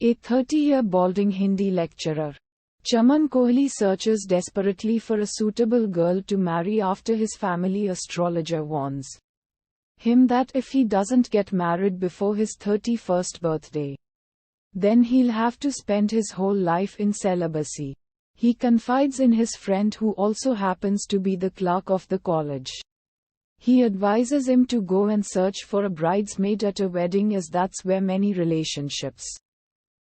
A 30-year balding Hindi lecturer, Chaman Kohli, searches desperately for a suitable girl to marry after his family astrologer warns him that if he doesn't get married before his 31st birthday, then he'll have to spend his whole life in celibacy. He confides in his friend, who also happens to be the clerk of the college. He advises him to go and search for a bridesmaid at a wedding, as that's where many relationships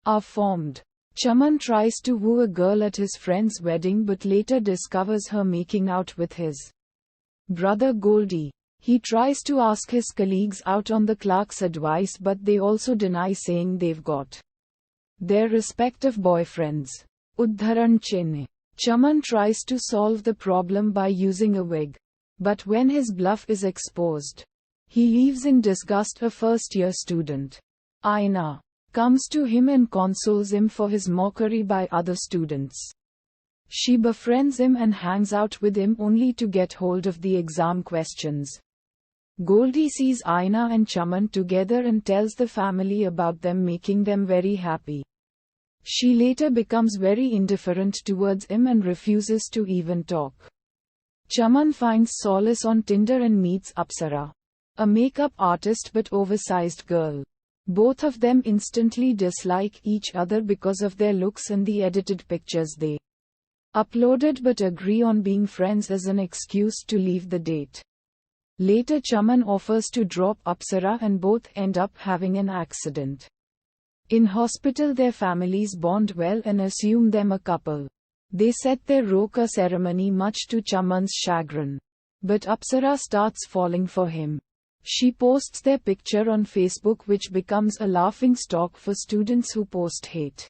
are formed. Chaman tries to woo a girl at his friend's wedding but later discovers her making out with his brother Goldie. He tries to ask his colleagues out on the clerk's advice, but they also deny, saying they've got their respective boyfriends. Udharan Chinna. Chaman tries to solve the problem by using a wig, but when his bluff is exposed, he leaves in disgust. A first-year student, Aina, comes to him and consoles him for his mockery by other students. She befriends him and hangs out with him only to get hold of the exam questions. Goldie sees Aina and Chaman together and tells the family about them, making them very happy. She later becomes very indifferent towards him and refuses to even talk. Chaman finds solace on Tinder and meets Apsara, a makeup artist but oversized girl. Both of them instantly dislike each other because of their looks and the edited pictures they uploaded, but agree on being friends as an excuse to leave the date. Later Chaman offers to drop Apsara and both end up having an accident. In hospital their families bond well and assume them a couple. They set their roka ceremony much to Chaman's chagrin. But Apsara starts falling for him. She posts their picture on Facebook, which becomes a laughing stock for students who post hate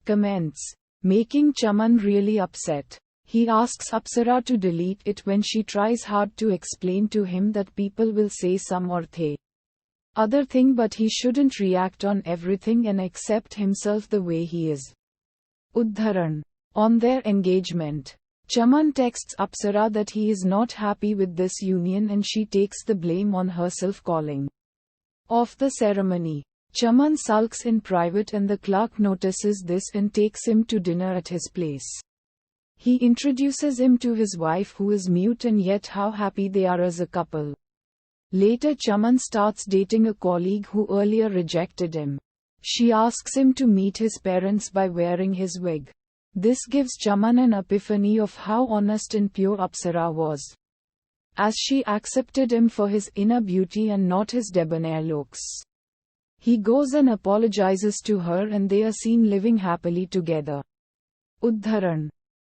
comments, making Chaman really upset. He asks Apsara to delete it when she tries hard to explain to him that people will say some or the other thing, but he shouldn't react on everything and accept himself the way he is. Udharan. On their engagement, Chaman texts Apsara that he is not happy with this union and she takes the blame on herself, calling off the ceremony. Chaman sulks in private and the clerk notices this and takes him to dinner at his place. He introduces him to his wife, who is mute, and yet how happy they are as a couple. Later Chaman starts dating a colleague who earlier rejected him. She asks him to meet his parents by wearing his wig. This gives Chaman an epiphany of how honest and pure Apsara was, as she accepted him for his inner beauty and not his debonair looks. He goes and apologizes to her and they are seen living happily together. Udharan.